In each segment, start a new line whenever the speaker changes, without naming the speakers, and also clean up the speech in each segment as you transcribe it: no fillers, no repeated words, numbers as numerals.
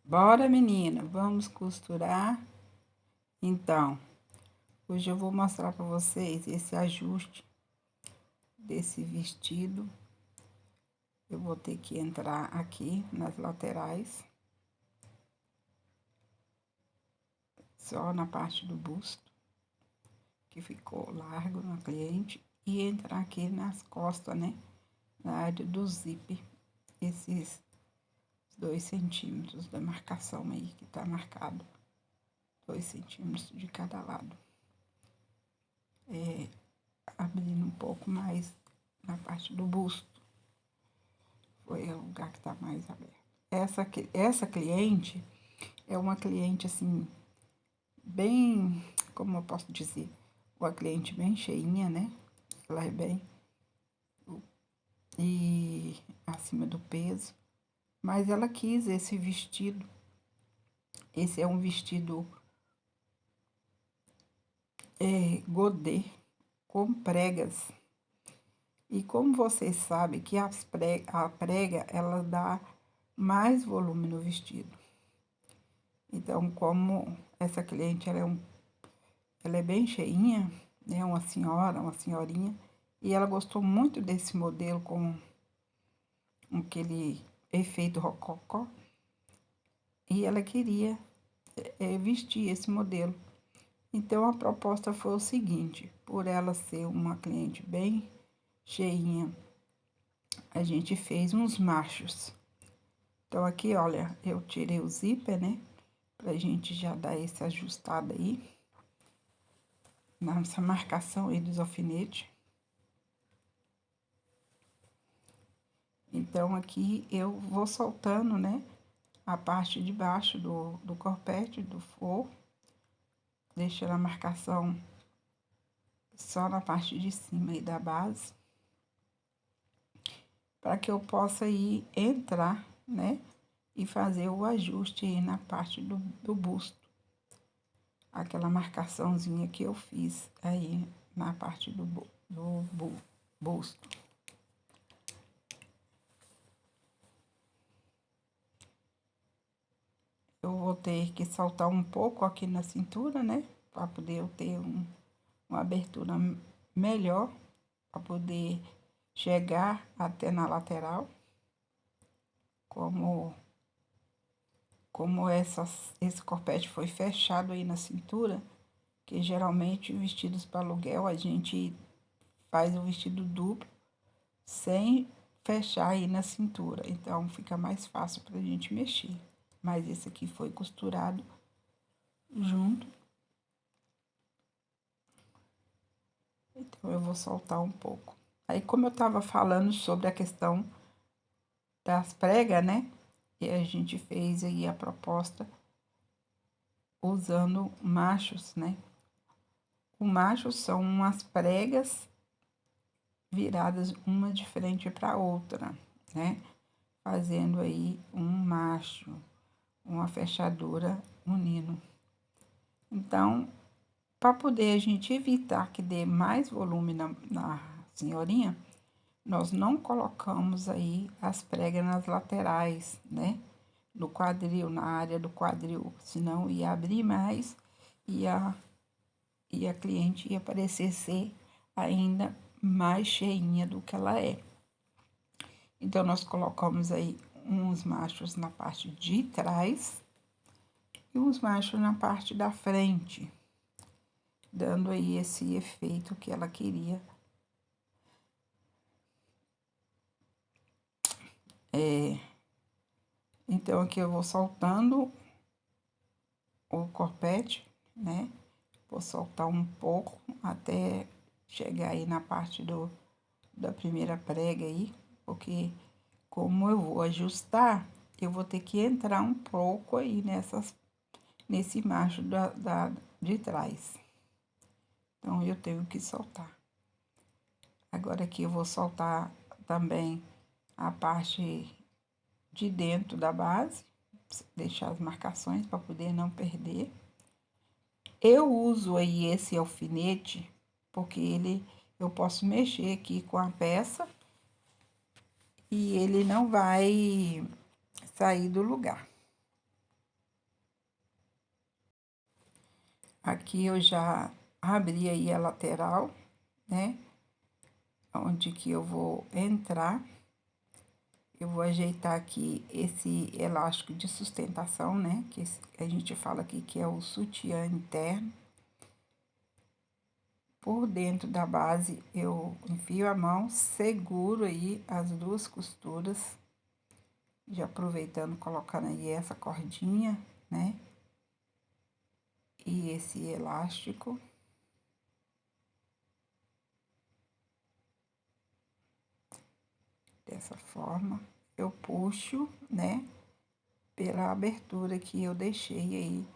Bora, menina, vamos costurar. Então, hoje eu vou mostrar para vocês esse ajuste desse vestido. Eu vou ter que entrar aqui nas laterais, só na parte do busto, que ficou largo na cliente, e entrar aqui nas costas, né? Na área do zíper, esses 2 centímetros da marcação aí, que tá marcado. 2 centímetros de cada lado. Abrindo um pouco mais na parte do busto. Foi o lugar que tá mais aberto. Essa cliente é uma cliente, assim, bem, como eu posso dizer, uma cliente bem cheinha, né? Ela é bem e acima do peso. Mas ela quis esse vestido. Esse é um vestido godê com pregas. E como vocês sabem que a prega, ela dá mais volume no vestido. Então, como essa cliente, ela é bem cheinha, né? Uma senhorinha, e ela gostou muito desse modelo com aquele efeito rococó, e ela queria vestir esse modelo. Então, a proposta foi o seguinte: por ela ser uma cliente bem cheinha, a gente fez uns machos. Então, aqui, olha, eu tirei o zíper, né? Pra gente já dar esse ajustado aí, nessa marcação aí dos alfinetes. Então, aqui eu vou soltando, né? A parte de baixo do corpete, do forro, deixando a marcação só na parte de cima aí da base, para que eu possa ir entrar, né? E fazer o ajuste aí na parte do busto. Aquela marcaçãozinha que eu fiz aí na parte do busto. Eu vou ter que soltar um pouco aqui na cintura, né? Para poder eu ter uma abertura melhor, para poder chegar até na lateral. Como esse corpete foi fechado aí na cintura, que geralmente vestidos para aluguel a gente faz o vestido duplo sem fechar aí na cintura. Então, fica mais fácil pra gente mexer. Mas esse aqui foi costurado junto. Então, eu vou soltar um pouco. Aí, como eu tava falando sobre a questão das pregas, né? E a gente fez aí a proposta usando machos, né? O macho são umas pregas viradas uma de frente para outra, né? Fazendo aí um macho, uma fechadura unindo. Então, para poder a gente evitar que dê mais volume na senhorinha, nós não colocamos aí as pregas nas laterais, né? Do quadril, na área do quadril, senão ia abrir mais e a cliente ia parecer ser ainda mais cheinha do que ela é. Então, nós colocamos aí uns machos na parte de trás e uns machos na parte da frente, dando aí esse efeito que ela queria. Então, aqui eu vou soltando o corpete, né? Vou soltar um pouco até chegar aí na parte da primeira prega aí, porque como eu vou ajustar, eu vou ter que entrar um pouco aí nesse macho de trás. Então, eu tenho que soltar. Agora aqui eu vou soltar também a parte de dentro da base, deixar as marcações para poder não perder. Eu uso aí esse alfinete porque eu posso mexer aqui com a peça e ele não vai sair do lugar. Aqui eu já abri aí a lateral, né? Onde que eu vou entrar. Eu vou ajeitar aqui esse elástico de sustentação, né? Que a gente fala aqui que é o sutiã interno. Por dentro da base, eu enfio a mão, seguro aí as duas costuras, já aproveitando, colocando aí essa cordinha, né? E esse elástico. Dessa forma, eu puxo, né? Pela abertura que eu deixei aí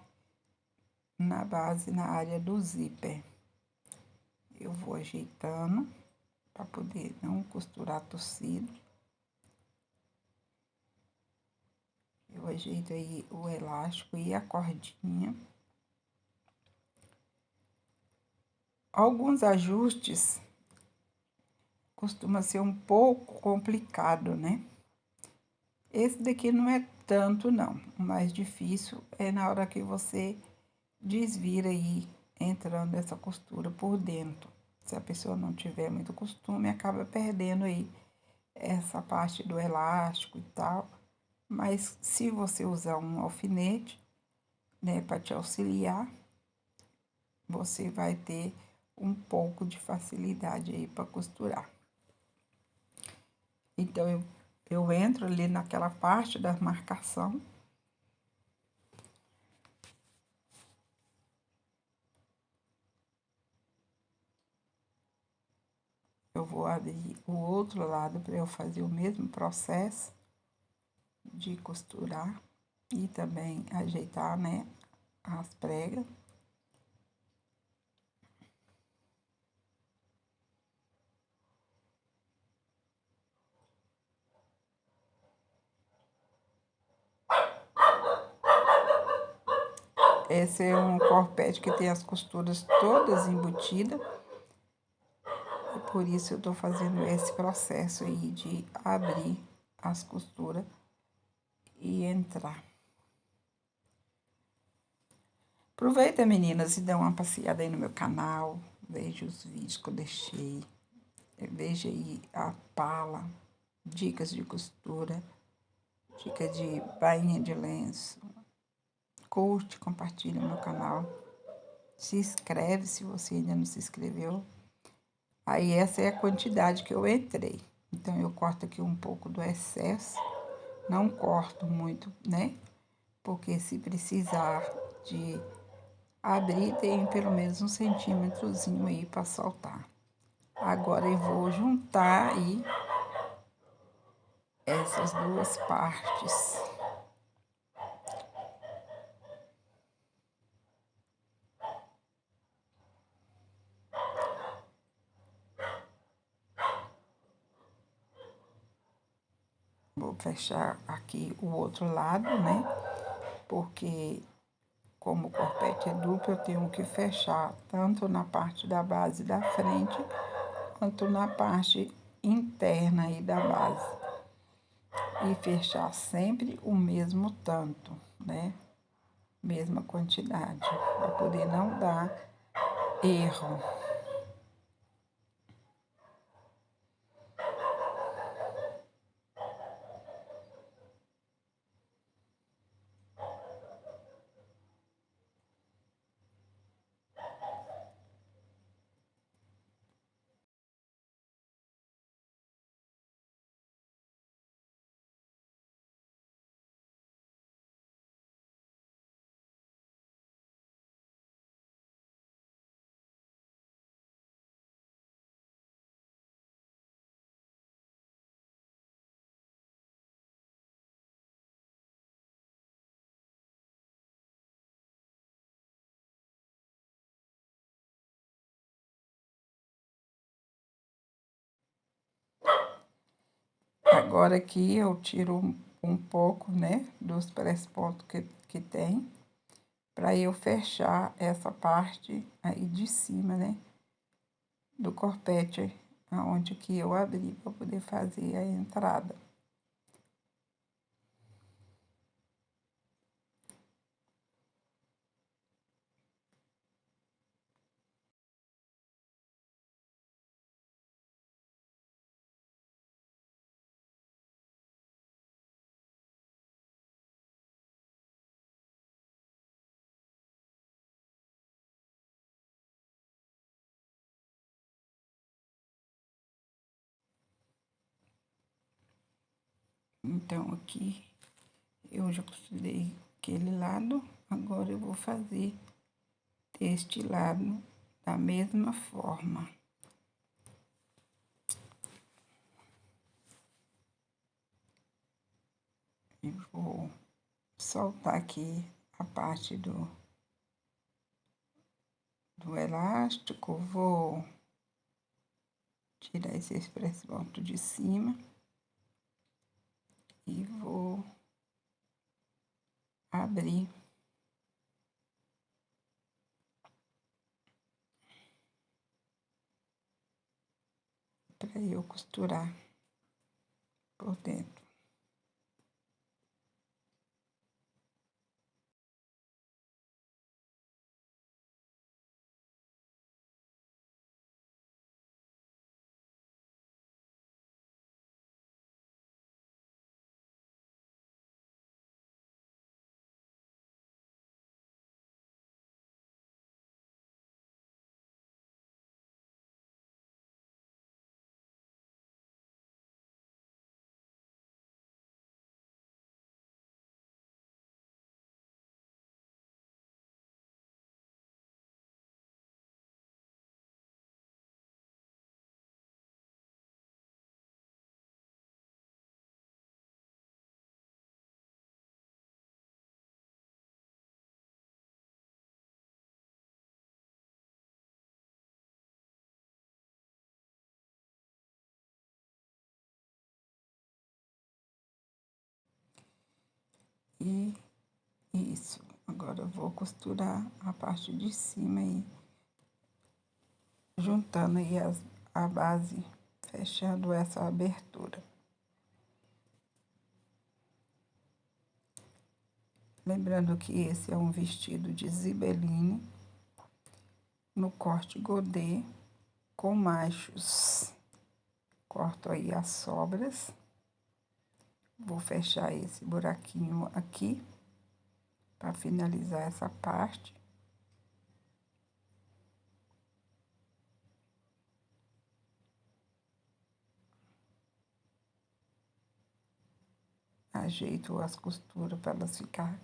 na base, na área do zíper. Eu vou ajeitando para poder não costurar torcido. Eu ajeito aí o elástico e a cordinha. Alguns ajustes costuma ser um pouco complicado, né? Esse daqui não é tanto, não. O mais difícil é na hora que você desvira aí, entrando essa costura por dentro. Se a pessoa não tiver muito costume, acaba perdendo aí essa parte do elástico e tal. Mas se você usar um alfinete, né, para te auxiliar, você vai ter um pouco de facilidade aí para costurar. Então, eu entro ali naquela parte da marcação. Eu vou abrir o outro lado para eu fazer o mesmo processo de costurar e também ajeitar, né, as pregas. Esse é um corpete que tem as costuras todas embutidas. E por isso eu tô fazendo esse processo aí de abrir as costuras e entrar. Aproveita, meninas, e dá uma passeada aí no meu canal. Veja os vídeos que eu deixei. Veja aí a pala, dicas de costura, dicas de bainha de lenço. Curte, compartilha o meu canal. Se inscreve se você ainda não se inscreveu. Aí essa é a quantidade que eu entrei. Então, eu corto aqui um pouco do excesso. Não corto muito, né? Porque se precisar de abrir, tem pelo menos 1 centímetrozinho aí para soltar. Agora, eu vou juntar aí essas duas partes. Vou fechar aqui o outro lado, né? Porque como o corpete é duplo, eu tenho que fechar tanto na parte da base da frente, quanto na parte interna aí da base. E fechar sempre o mesmo tanto, né? Mesma quantidade, para poder não dar erro. Agora aqui eu tiro um pouco, né, dos press-pontos que tem, para eu fechar essa parte aí de cima, né, do corpete, aonde que eu abri para poder fazer a entrada. Então, aqui eu já costurei aquele lado, agora eu vou fazer este lado da mesma forma. E vou soltar aqui a parte do elástico, vou tirar esse expresso ponto de cima e vou abrir para eu costurar por dentro. E isso. Agora eu vou costurar a parte de cima aí, juntando aí a base, fechando essa abertura. Lembrando que esse é um vestido de zibeline, no corte godê, com machos. Corto aí as sobras. Vou fechar esse buraquinho aqui, para finalizar essa parte. Ajeito as costuras para elas ficar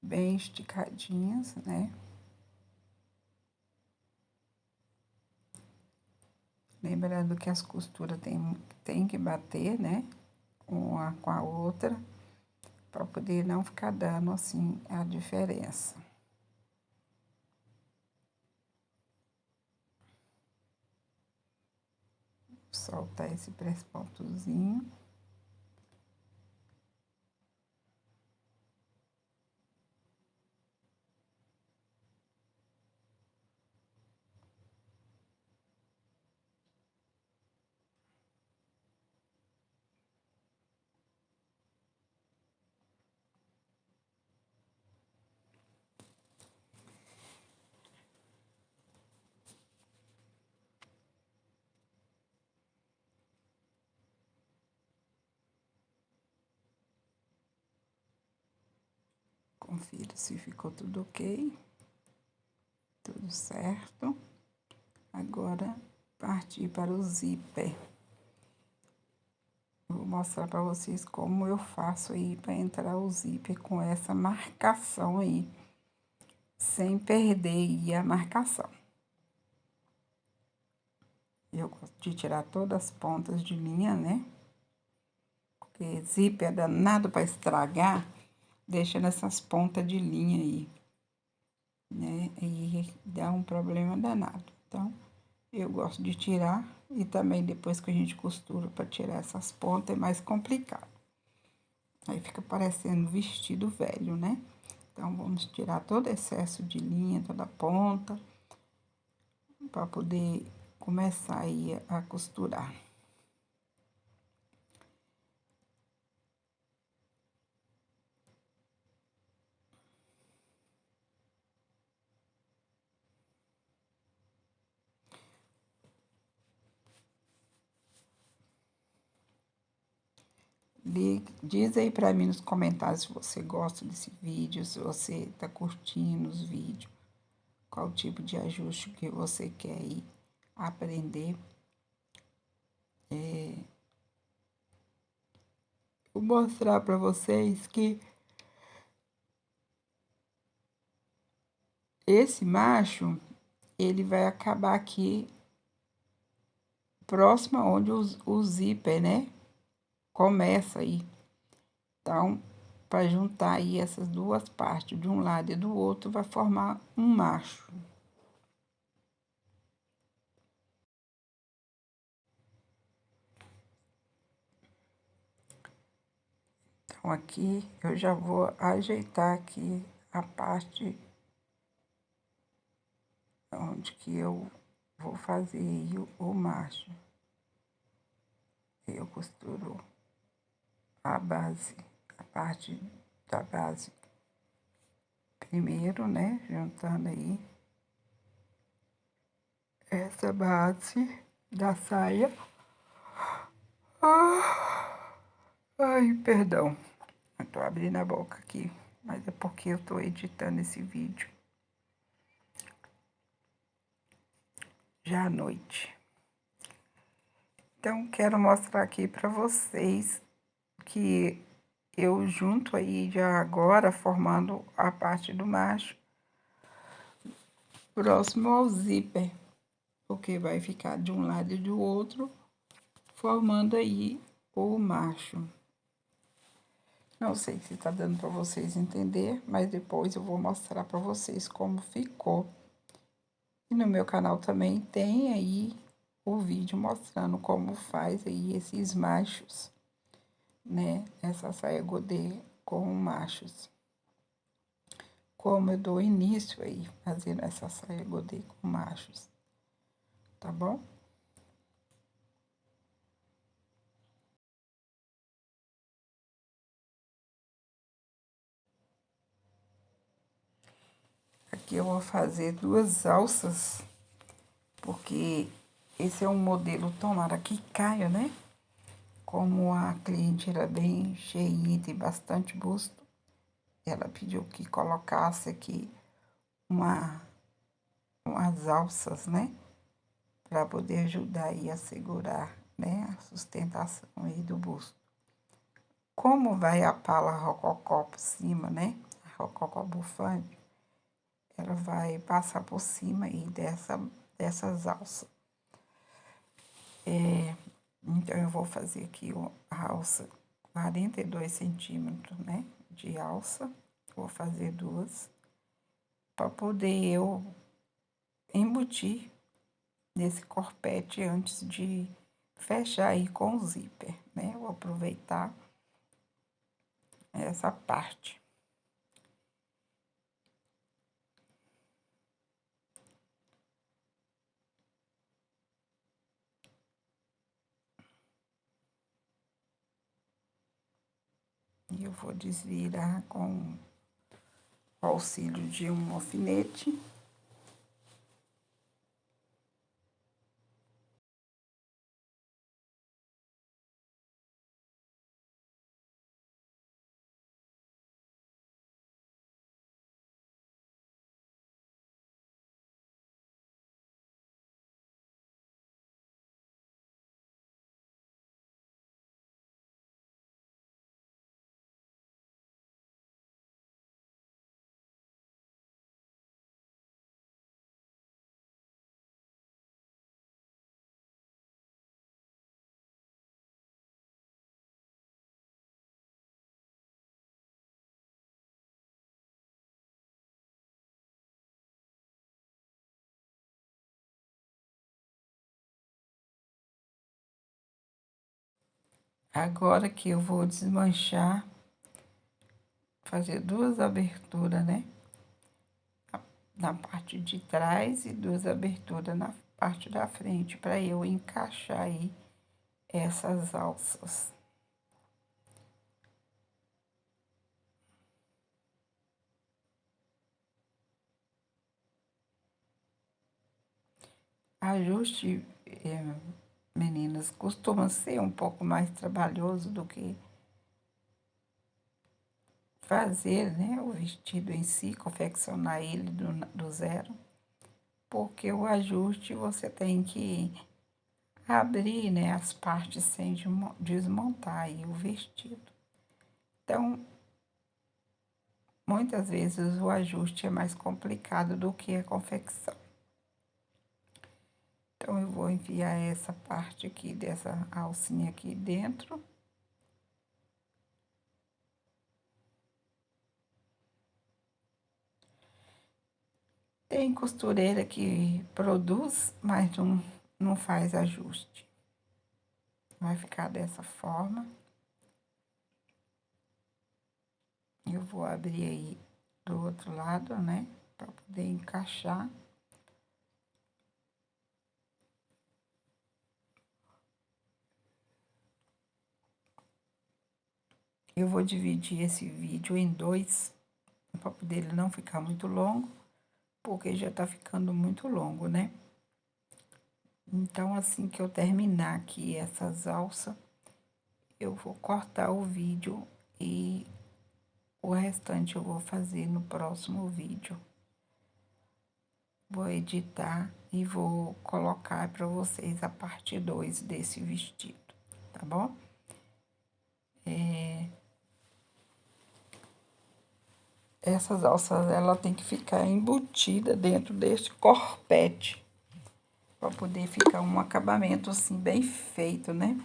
bem esticadinhas, né? Lembrando que as costuras tem que bater, né? Uma com a outra, para poder não ficar dando assim a diferença. Soltar esse press-pontozinho. Confira se ficou tudo ok. Tudo certo. Agora, partir para o zíper. Vou mostrar para vocês como eu faço aí para entrar o zíper com essa marcação aí, sem perder aí a marcação. Eu gosto de tirar todas as pontas de linha, né? Porque zíper é danado para estragar, deixa nessas pontas de linha aí, né? E dá um problema danado. Então, eu gosto de tirar e também depois que a gente costura para tirar essas pontas é mais complicado. Aí fica parecendo vestido velho, né? Então, vamos tirar todo excesso de linha, toda a ponta, para poder começar aí a costurar. Diz aí pra mim nos comentários se você gosta desse vídeo, se você tá curtindo os vídeos, qual tipo de ajuste que você quer aí aprender. vou mostrar para vocês que esse macho, ele vai acabar aqui próximo onde o zíper, né? Começa aí. Então, para juntar aí essas duas partes, de um lado e do outro, vai formar um macho. Então, aqui eu já vou ajeitar aqui a parte onde que eu vou fazer aí o macho. Eu costuro a base, a parte da base primeiro, né? Juntando aí essa base da saia. Ai, perdão. Eu tô abrindo a boca aqui, mas é porque eu tô editando esse vídeo já à noite. Então, quero mostrar aqui para vocês que eu junto aí já agora, formando a parte do macho, próximo ao zíper, porque vai ficar de um lado e do outro, formando aí o macho. Não sei se tá dando para vocês entender, mas depois eu vou mostrar para vocês como ficou. E no meu canal também tem aí o vídeo mostrando como faz aí esses machos, né? Essa saia godê com machos. Como eu dou início aí fazendo essa saia godê com machos, tá bom? Aqui eu vou fazer 2 alças, porque esse é um modelo, tomara que caia, né? Como a cliente era bem cheinha e tem bastante busto, ela pediu que colocasse aqui umas alças, né? Para poder ajudar aí a segurar, né? A sustentação aí do busto. Como vai a pala rococó por cima, né? A rococó bufante, ela vai passar por cima aí dessas alças. Então, eu vou fazer aqui a alça 42 centímetros, né? De alça. Vou fazer 2 para poder eu embutir nesse corpete antes de fechar aí com o zíper, né? Vou aproveitar essa parte. E eu vou desvirar com o auxílio de um alfinete. Agora que eu vou desmanchar, fazer 2 aberturas, né? Na parte de trás e 2 aberturas na parte da frente, para eu encaixar aí essas alças. Ajuste, meninas, costuma ser um pouco mais trabalhoso do que fazer, né, o vestido em si, confeccionar ele do zero, porque o ajuste você tem que abrir, né, as partes sem desmontar aí o vestido. Então, muitas vezes o ajuste é mais complicado do que a confecção. Então, eu vou enfiar essa parte aqui dessa alcinha aqui dentro. Tem costureira que produz, mas não faz ajuste. Vai ficar dessa forma. Eu vou abrir aí do outro lado, né? Para poder encaixar. Eu vou dividir esse vídeo em dois, para poder ele não ficar muito longo, porque já tá ficando muito longo, né? Então, assim que eu terminar aqui essas alças, eu vou cortar o vídeo e o restante eu vou fazer no próximo vídeo. Vou editar e vou colocar para vocês a parte 2 desse vestido, tá bom? Essas alças, ela tem que ficar embutida dentro deste corpete, para poder ficar um acabamento assim bem feito, né?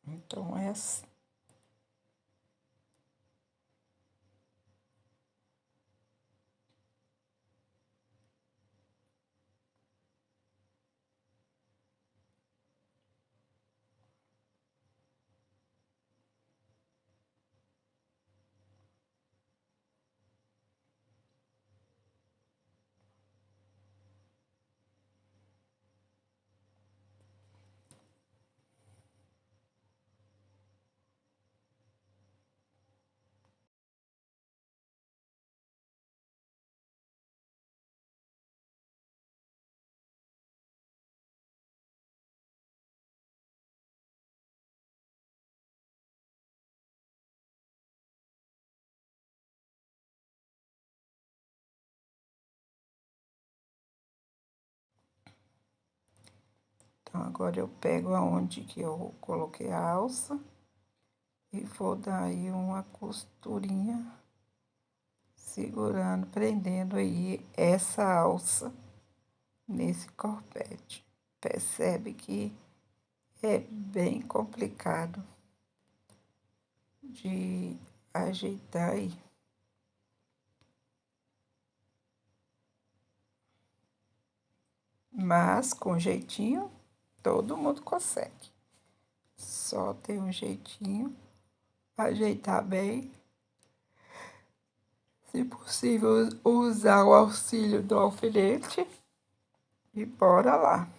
Então, é assim. Então, agora eu pego aonde que eu coloquei a alça e vou dar aí uma costurinha, segurando, prendendo aí essa alça nesse corpete. Percebe que é bem complicado de ajeitar aí. Mas com jeitinho, todo mundo consegue. Só tem um jeitinho, ajeitar bem. Se possível, usar o auxílio do alfinete e bora lá.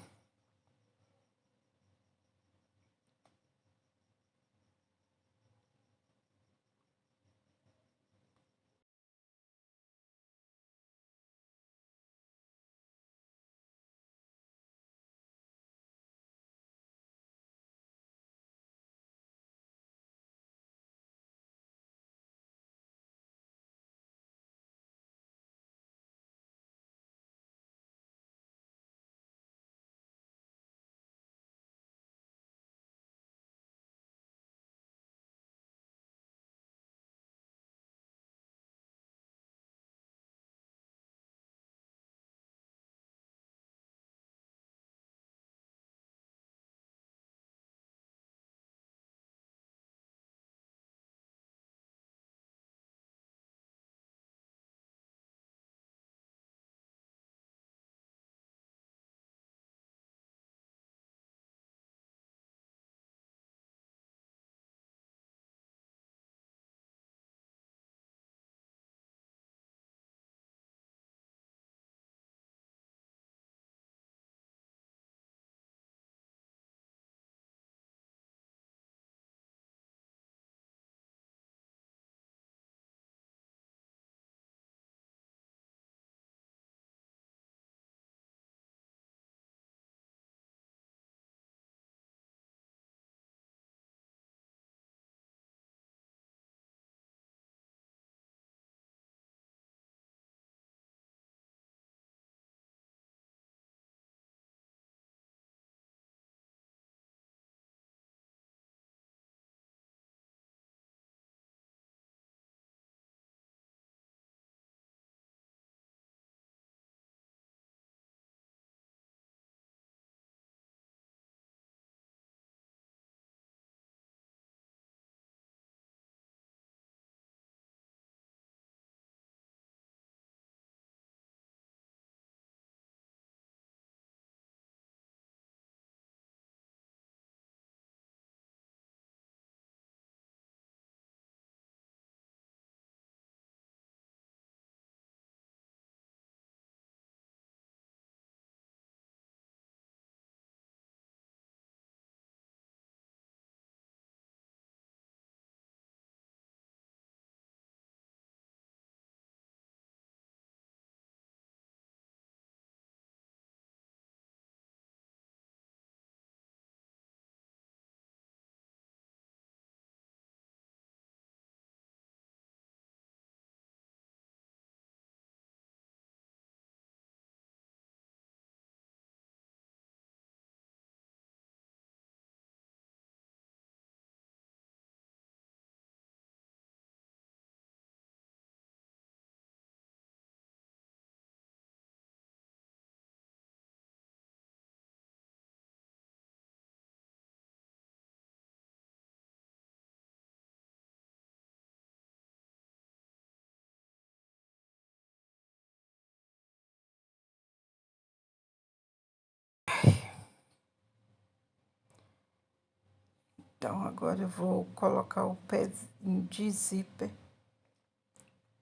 Então, agora eu vou colocar o pezinho de zíper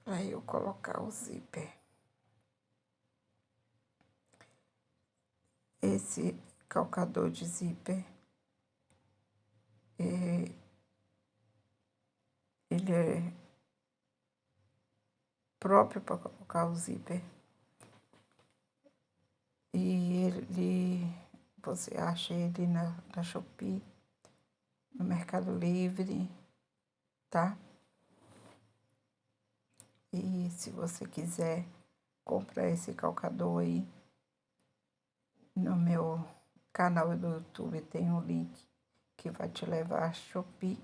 para eu colocar o zíper. Esse calcador de zíper, ele é próprio para colocar o zíper. E você acha ele na Shopee, no Mercado Livre, tá? E se você quiser comprar esse calcador aí, no meu canal do YouTube tem um link que vai te levar a Shopee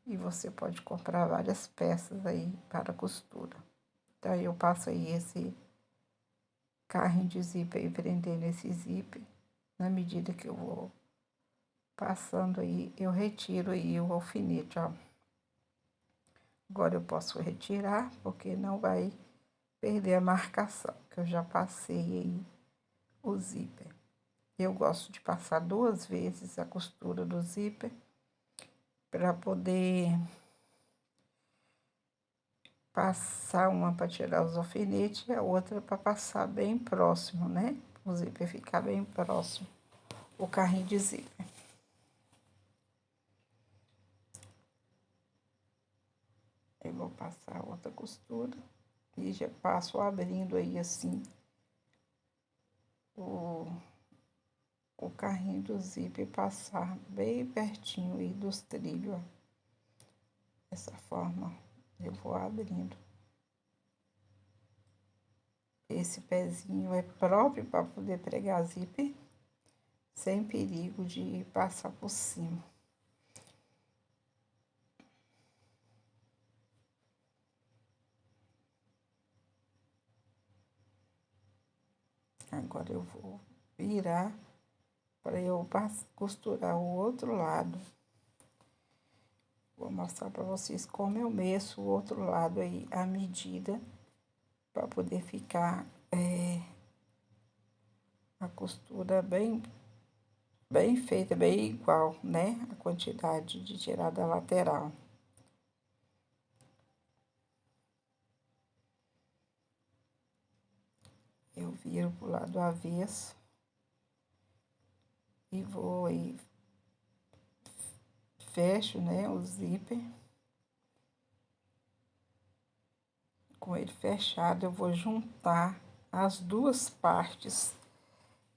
e você pode comprar várias peças aí para costura. Então eu passo aí esse carrinho de zíper e prendendo esse zíper. Na medida que eu vou passando aí, eu retiro aí o alfinete, ó. Agora eu posso retirar, porque não vai perder a marcação, que eu já passei aí o zíper. Eu gosto de passar 2 vezes a costura do zíper, para poder passar uma para tirar os alfinetes e a outra para passar bem próximo, né? O zíper ficar bem próximo, o carrinho de zíper. Eu vou passar outra costura e já passo abrindo aí assim o carrinho do zíper e passar bem pertinho aí dos trilhos, ó. Dessa forma eu vou abrindo. Esse pezinho é próprio para poder pregar zíper sem perigo de passar por cima. Agora eu vou virar para eu costurar o outro lado. Vou mostrar para vocês como eu meço o outro lado aí, a medida, para poder ficar a costura bem feita, bem igual, né? A quantidade de tirar da lateral. Eu viro pro lado avesso e vou aí, fecho, né, o zíper. Com ele fechado, eu vou juntar as 2 partes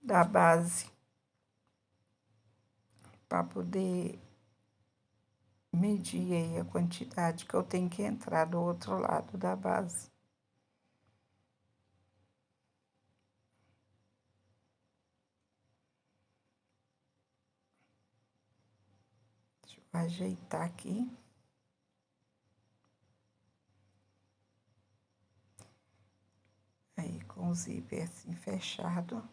da base para poder medir aí a quantidade que eu tenho que entrar do outro lado da base. Deixa eu ajeitar aqui. Aí, com o zíper assim fechado,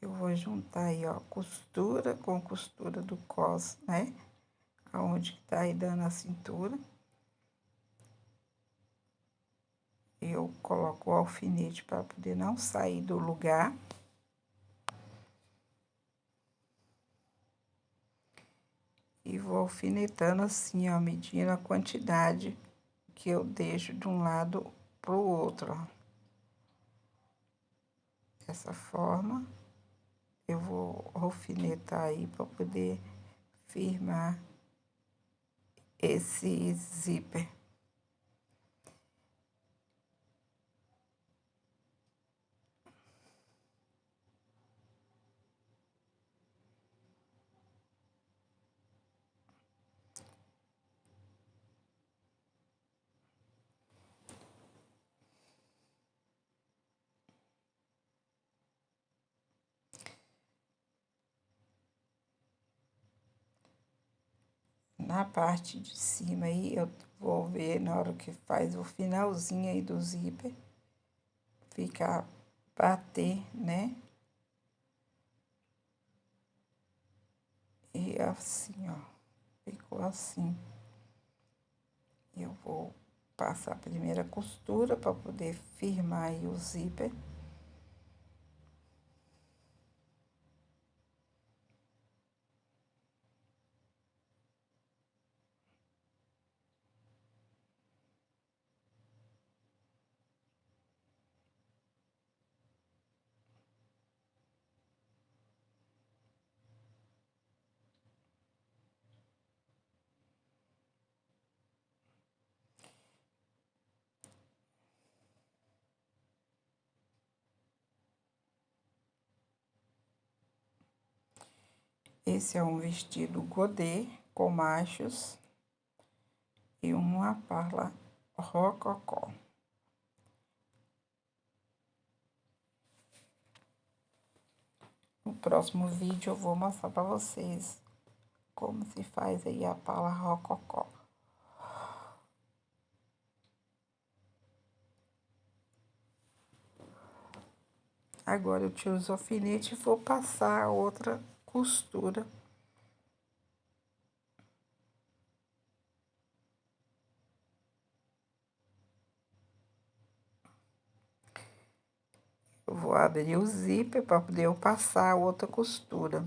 eu vou juntar aí, ó, costura com costura do cos, né? Aonde que tá aí dando a cintura. Eu coloco o alfinete para poder não sair do lugar. E vou alfinetando assim, ó, medindo a quantidade que eu deixo de um lado pro outro, ó. Dessa forma, eu vou alfinetar aí para poder firmar esse zíper. Na parte de cima aí, eu vou ver na hora que faz o finalzinho aí do zíper, ficar, bater, né? E assim, ó, ficou assim. Eu vou passar a primeira costura para poder firmar aí o zíper. Esse é um vestido godê com machos e uma parla rococó. No próximo vídeo eu vou mostrar para vocês como se faz aí a parla rococó. Agora eu tiro os alfinetes e vou passar a outra costura. Eu vou abrir o zíper para poder eu passar a outra costura.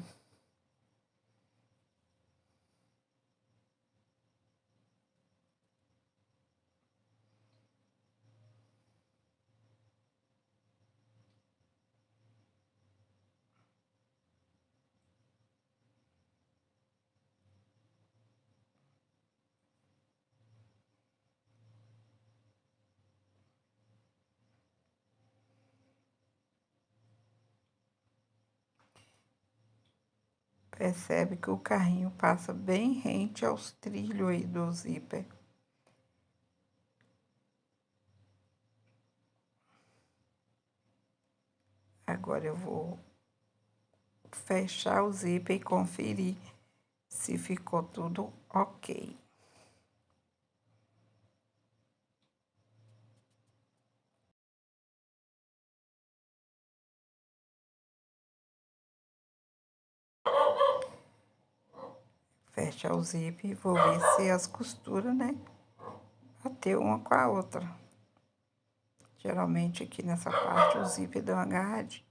Percebe que o carrinho passa bem rente aos trilhos aí do zíper. Agora eu vou fechar o zíper e conferir se ficou tudo ok. Fecha o zíper e vou ver se as costuras, né, bateu uma com a outra. Geralmente aqui nessa parte o zíper dá uma agarradinha.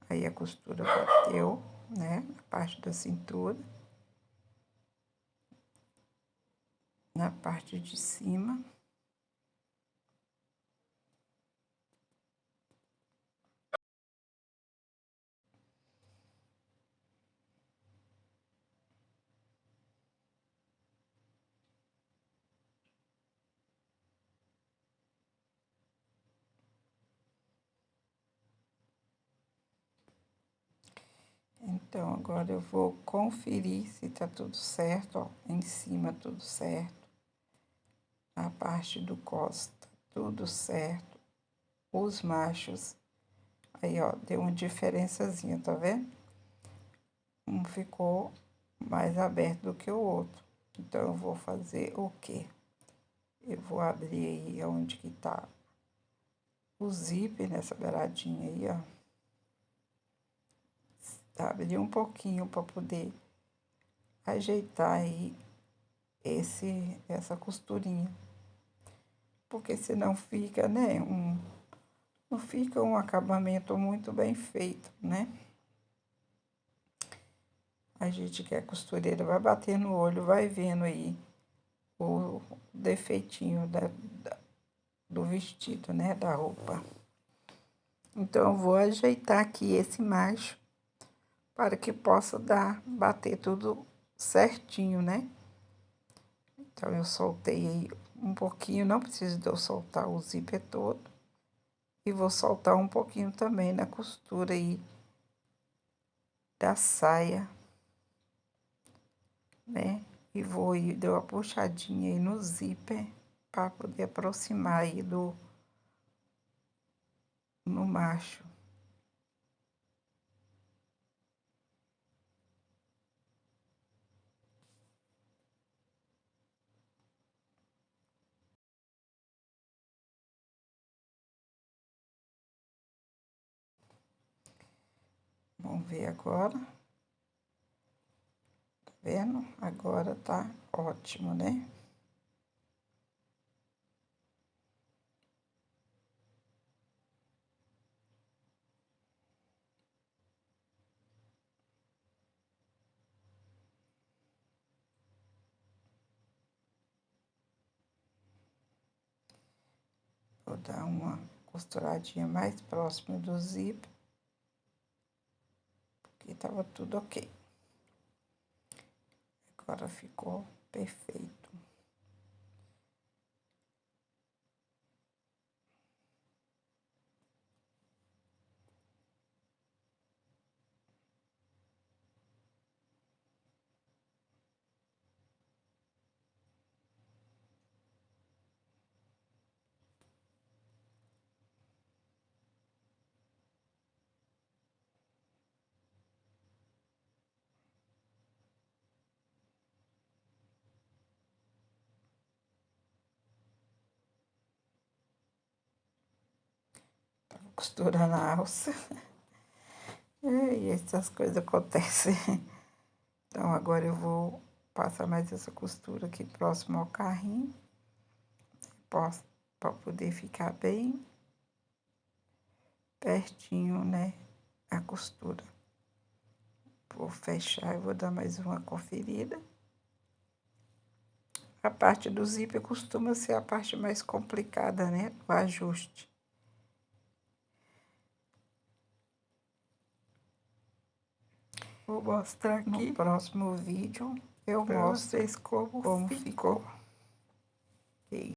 Aí a costura bateu, né, na parte da cintura. Na parte de cima. Então, agora eu vou conferir se tá tudo certo, ó, em cima tudo certo. Na parte do costa, tudo certo. Os machos, aí, ó, deu uma diferençazinha, tá vendo? Um ficou mais aberto do que o outro. Então, eu vou fazer o quê? Eu vou abrir aí onde que tá o zíper, nessa beiradinha aí, ó. Abrir um pouquinho para poder ajeitar aí essa costurinha. Porque senão fica, né, não fica um acabamento muito bem feito, né? A gente que é costureira vai bater no olho, vai vendo aí o defeitinho do vestido, né, da roupa. Então, eu vou ajeitar aqui esse macho para que possa bater tudo certinho, né? Então, eu soltei aí um pouquinho, não precisa de eu soltar o zíper todo. E vou soltar um pouquinho também na costura aí da saia, né? E vou ir, deu uma puxadinha aí no zíper para poder aproximar aí no macho. Vamos ver agora. Tá vendo? Agora tá ótimo, né? Vou dar uma costuradinha mais próxima do zíper, porque tava tudo ok. Agora ficou perfeito. costurando a alça. E essas coisas acontecem. Então, agora eu vou passar mais essa costura aqui próximo ao carrinho. Para poder ficar bem pertinho, né? A costura. Vou fechar e vou dar mais uma conferida. A parte do zíper costuma ser a parte mais complicada, né? O ajuste. Vou mostrar aqui. No próximo vídeo eu mostro vocês como ficou.